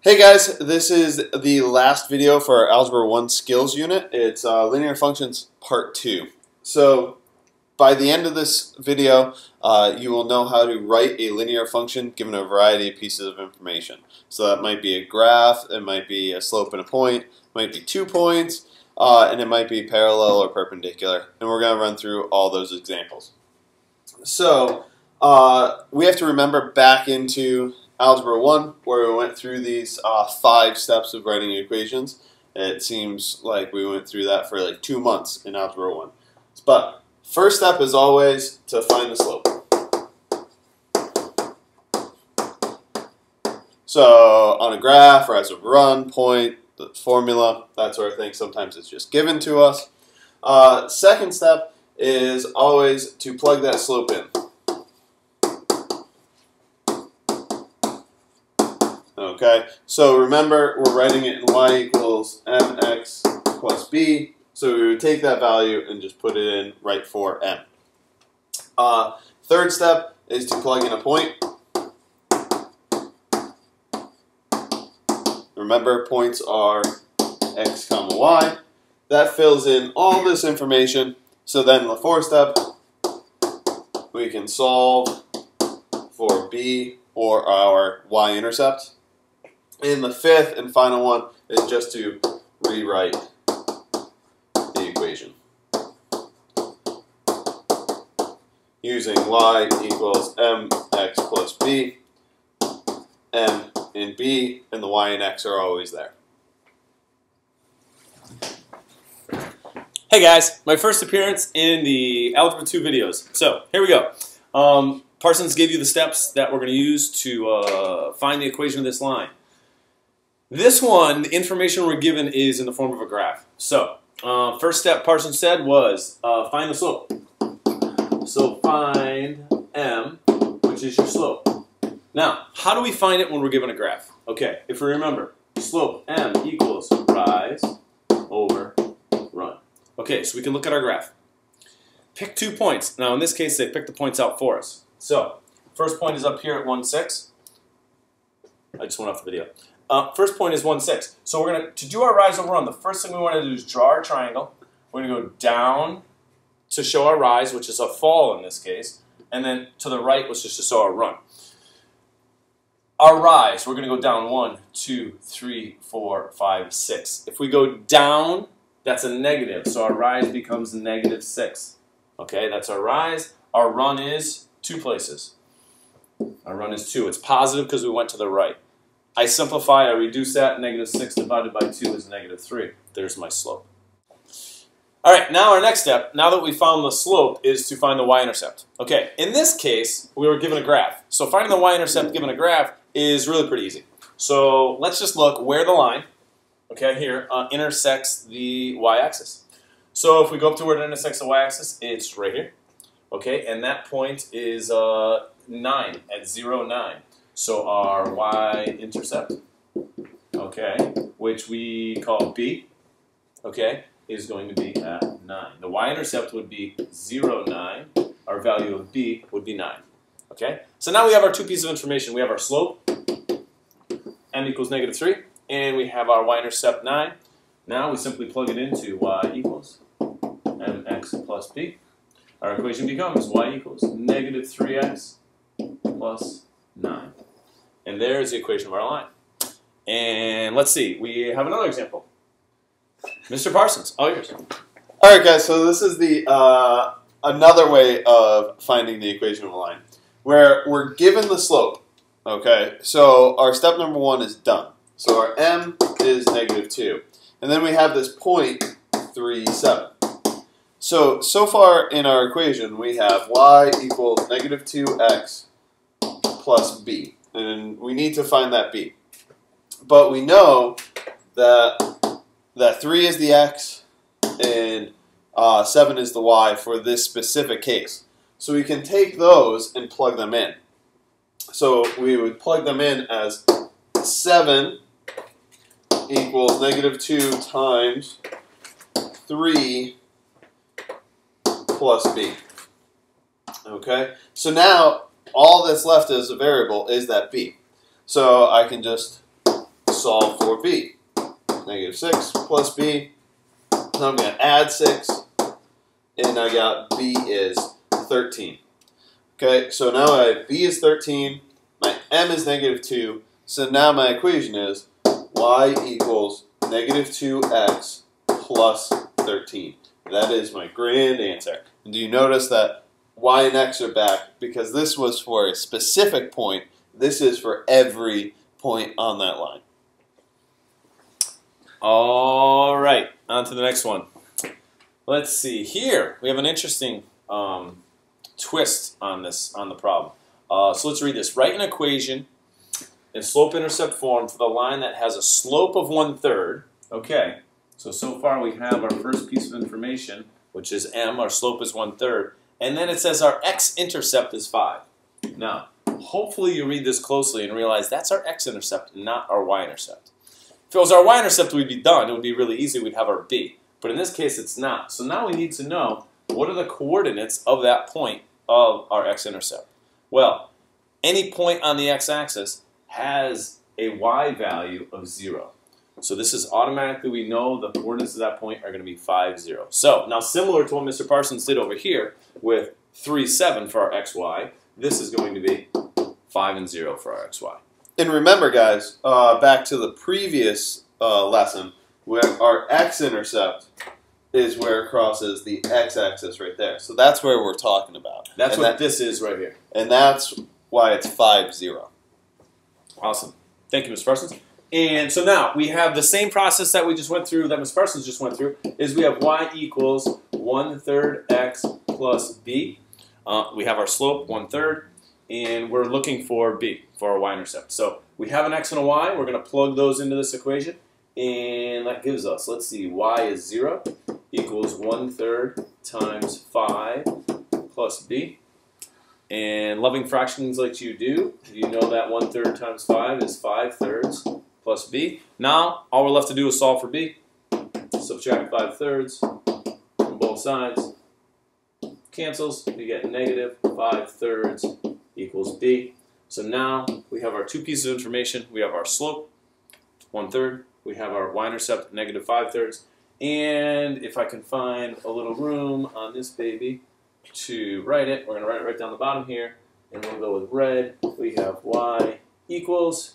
Hey guys, this is the last video for our Algebra 1 Skills unit. It's Linear Functions Part 2. So by the end of this video, you will know how to write a linear function given a variety of pieces of information. So that might be a graph, it might be a slope and a point, it might be 2 points, and it might be parallel or perpendicular. And we're going to run through all those examples. So we have to remember back into Algebra 1, where we went through these 5 steps of writing equations. It seems like we went through that for like 2 months in Algebra 1. But first step is always to find the slope. So on a graph or as a run, point, the formula, that sort of thing, sometimes it's just given to us. Second step is always to plug that slope in. Okay, so remember we're writing it in y equals mx plus b, so we would take that value and just put it in right for m. Third step is to plug in a point. Remember, points are x comma y. That fills in all this information, so then in the fourth step we can solve for b or our y-intercept. And the fifth and final one is just to rewrite the equation using y equals mx plus b. M and b and the y and x are always there. Hey guys, my first appearance in the Algebra 2 videos. So here we go. Parsons gave you the steps that we're going to use to find the equation of this line. This one, the information we're given is in the form of a graph. So, first step Parsons said was find the slope. So find m, which is your slope. Now, how do we find it when we're given a graph? Okay, if we remember, slope m equals rise over run. Okay, so we can look at our graph. Pick 2 points. Now, in this case, they picked the points out for us. So, first point is up here at 1, 6. I just went off the video. First point is 1, 6. So we're going to do our rise over run, the first thing we want to do is draw our triangle. We're going to go down to show our rise, which is a fall in this case, and then to the right, which is to show our run. Our rise, we're going to go down 1, 2, 3, 4, 5, 6. If we go down, that's a negative, so our rise becomes negative 6. Okay, that's our rise. Our run is 2 places. Our run is 2. It's positive because we went to the right. I simplify, I reduce that, negative 6 divided by 2 is negative 3. There's my slope. All right, now our next step, now that we found the slope, is to find the y-intercept. Okay, in this case, we were given a graph. So finding the y-intercept given a graph is really pretty easy. So let's just look where the line, okay, here, intersects the y-axis. So if we go up to where it intersects the y-axis, it's right here. Okay, and that point is 9, at 0, 9. So our y-intercept, okay, which we call b, okay, is going to be at 9. The y-intercept would be 0, 9. Our value of b would be 9. Okay, so now we have our 2 pieces of information. We have our slope, m equals negative 3, and we have our y-intercept 9. Now we simply plug it into y equals mx plus b. Our equation becomes y equals negative 3x plus 9. And there's the equation of our line. And let's see, we have another example. Mr. Parsons, all yours. All right, guys. So this is the another way of finding the equation of a line, where we're given the slope. Okay, so our step number 1 is done. So our m is negative 2, and then we have this point 3, 7. So far in our equation, we have y equals negative 2x plus b. And we need to find that b. But we know that 3 is the x and 7 is the y for this specific case. So we can take those and plug them in. So we would plug them in as 7 equals negative 2 times 3 plus b. Okay, so now all that's left as a variable is that b. So I can just solve for b. Negative 6 plus b. Now I'm going to add 6, and I got b is 13. Okay, so now I have b is 13, my m is negative 2, so now my equation is y equals negative 2x plus 13. That is my grand answer. And do you notice that y and x are back because this was for a specific point. This is for every point on that line. All right, on to the next one. Let's see. Here we have an interesting twist on the problem. So let's read this. Write an equation in slope-intercept form for the line that has a slope of 1/3. Okay. So far we have our first piece of information, which is m. Our slope is 1/3. And then it says our x-intercept is 5. Now, hopefully you read this closely and realize that's our x-intercept, not our y-intercept. If it was our y-intercept, we'd be done. It would be really easy. We'd have our b. But in this case, it's not. So now we need to know what are the coordinates of that point of our x-intercept. Well, any point on the x-axis has a y value of 0. So this is automatically, we know the coordinates of that point are going to be 5, 0. So now similar to what Mr. Parsons did over here with 3, 7 for our xy, this is going to be 5 and 0 for our xy. And remember, guys, back to the previous lesson, where our x-intercept is where it crosses the x-axis right there. So that's where we're talking about. That's what this is right here. And that's why it's 5, 0. Awesome. Thank you, Mr. Parsons. And so now we have the same process that we just went through, that Ms. Parsons just went through, is we have y equals 1/3 x plus b. We have our slope, 1/3, and we're looking for b, for our y-intercept. So we have an x and a y. We're going to plug those into this equation, and that gives us, let's see, y is 0 equals 1/3 times 5 plus b. And loving fractions like you do, you know that 1/3 times 5 is 5/3 plus b. Now, all we're left to do is solve for b. Subtract 5/3 from both sides. Cancels, we get negative 5/3 equals b. So now we have our two pieces of information. We have our slope, 1/3. We have our y-intercept, negative 5/3. And if I can find a little room on this baby to write it, we're going to write it right down the bottom here. And we'll go with red. We have y equals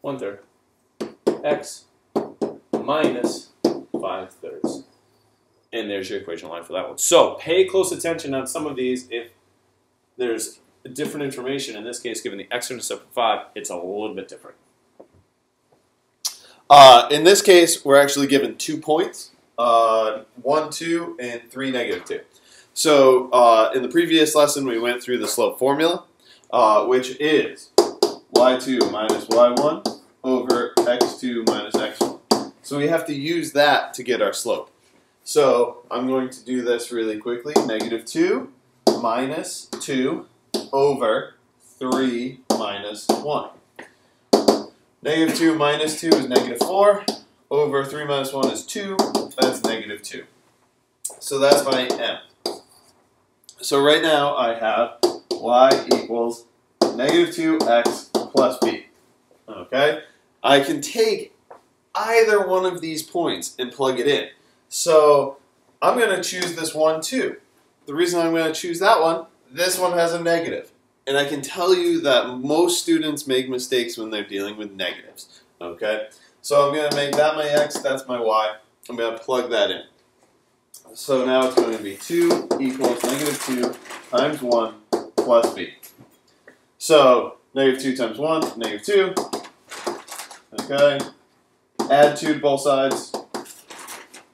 1/3 x minus 5/3. And there's your equation line for that one. So pay close attention on some of these. If there's different information, in this case, given the x-intercept of 5, it's a little bit different. In this case, we're actually given 2 points, 1, 2, and 3, negative 2. So in the previous lesson, we went through the slope formula, which is y2 minus y1 over x2 minus x1. So we have to use that to get our slope. So I'm going to do this really quickly. Negative 2 minus 2 over 3 minus 1. Negative 2 minus 2 is negative 4. Over 3 minus 1 is 2. That's negative 2. So that's my m. So right now I have y equals negative 2x plus b. Okay? I can take either one of these points and plug it in. So I'm going to choose this one too. The reason I'm going to choose that one, this one has a negative. And I can tell you that most students make mistakes when they're dealing with negatives. Okay? So I'm going to make that my x, that's my y. I'm going to plug that in. So now it's going to be 2 equals negative 2 times 1 plus b. So negative 2 times 1, negative 2. Okay? Add 2 to both sides.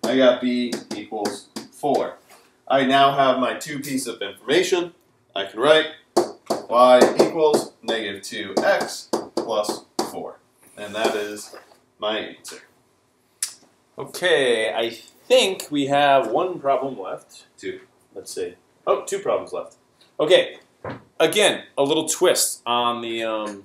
I got b equals 4. I now have my two pieces of information. I can write y equals negative 2x plus 4. And that is my answer. Okay, I think we have one problem left. Let's see. Oh, 2 problems left. Okay, again, a little twist on the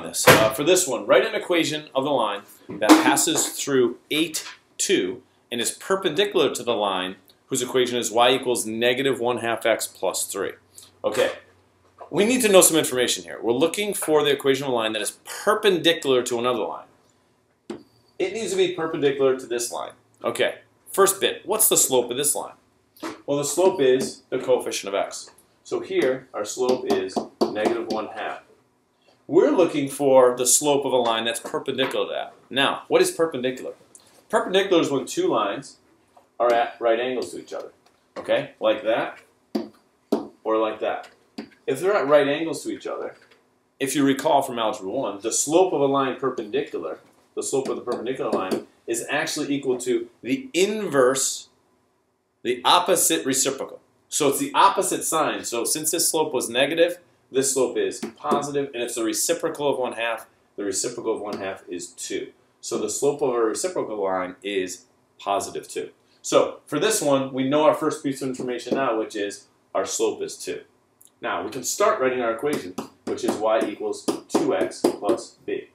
this. For this one, write an equation of the line that passes through 8, 2 and is perpendicular to the line whose equation is y equals negative 1/2x plus 3. Okay, we need to know some information here. We're looking for the equation of a line that is perpendicular to another line. It needs to be perpendicular to this line. Okay, first bit, what's the slope of this line? Well, the slope is the coefficient of x. So here, our slope is negative 1/2. We're looking for the slope of a line that's perpendicular to that. Now, what is perpendicular? Perpendicular is when two lines are at right angles to each other. Okay, like that or like that. If they're at right angles to each other, if you recall from Algebra 1, the slope of a line perpendicular, the slope of the perpendicular line, is actually equal to the inverse, the opposite reciprocal. So it's the opposite sign. So since this slope was negative, this slope is positive, and it's the reciprocal of 1/2. The reciprocal of 1/2 is 2. So the slope of a reciprocal line is positive 2. So for this one, we know our first piece of information now, which is our slope is 2. Now we can start writing our equation, which is y equals 2x plus b.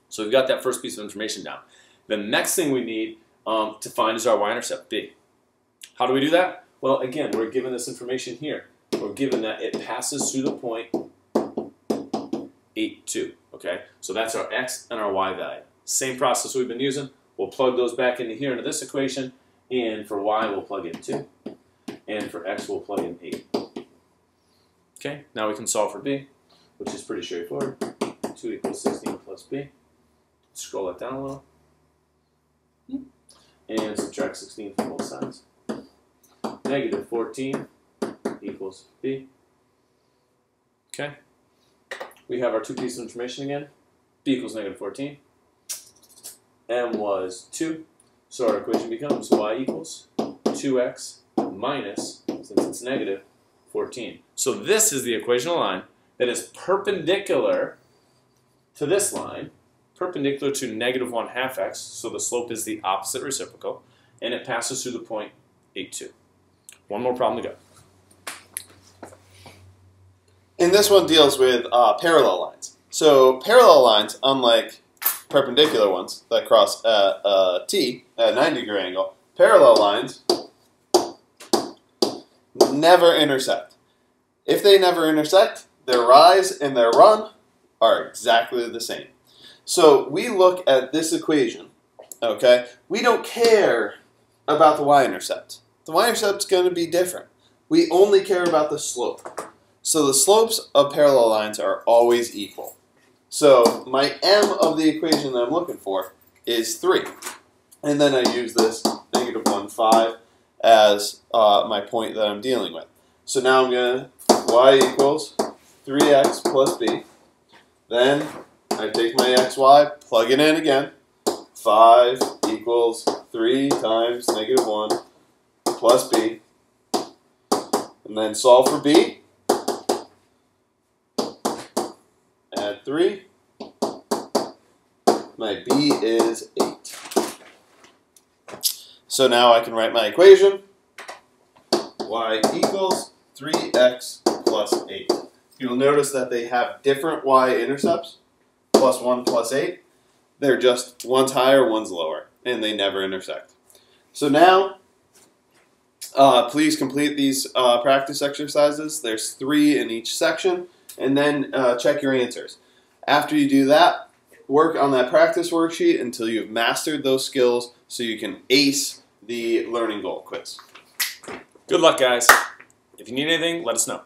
So we've got that first piece of information down. The next thing we need to find is our y-intercept, b. How do we do that? Well, again, we're given this information here. We're given that it passes through the point 8, 2. Okay, so that's our x and our y value. Same process we've been using. We'll plug those back into here into this equation, and for y we'll plug in 2, and for x we'll plug in 8. Okay, now we can solve for b, which is pretty straightforward. 2 equals 16 plus b. Scroll that down a little, and subtract 16 from both sides. Negative 14 equals b. Okay, we have our two pieces of information again. B equals negative 14. M was 2, so our equation becomes y equals 2x minus, since it's negative, 14. So this is the equation of a line that is perpendicular to this line, perpendicular to negative 1/2 x, so the slope is the opposite reciprocal, and it passes through the point 8, 2. One more problem to go. And this one deals with parallel lines. So parallel lines, unlike perpendicular ones that cross at T, at a 90-degree angle, parallel lines never intersect. If they never intersect, their rise and their run are exactly the same. So we look at this equation, okay? We don't care about the y-intercept. The y-intercept is going to be different. We only care about the slope. So the slopes of parallel lines are always equal. So my m of the equation that I'm looking for is 3. And then I use this negative 1, 5 as my point that I'm dealing with. So now I'm going to y equals 3x plus b. Then I take my xy, plug it in again. 5 equals 3 times negative 1 plus b. And then solve for b. Add 3. My b is 8. So now I can write my equation. Y equals 3x plus 8. You'll notice that they have different y-intercepts, plus 1 plus 8. They're just one's higher, one's lower, and they never intersect. So now, please complete these practice exercises. There's 3 in each section, and then check your answers. After you do that, work on that practice worksheet until you've mastered those skills so you can ace the learning goal quiz. Good luck, guys. If you need anything, let us know.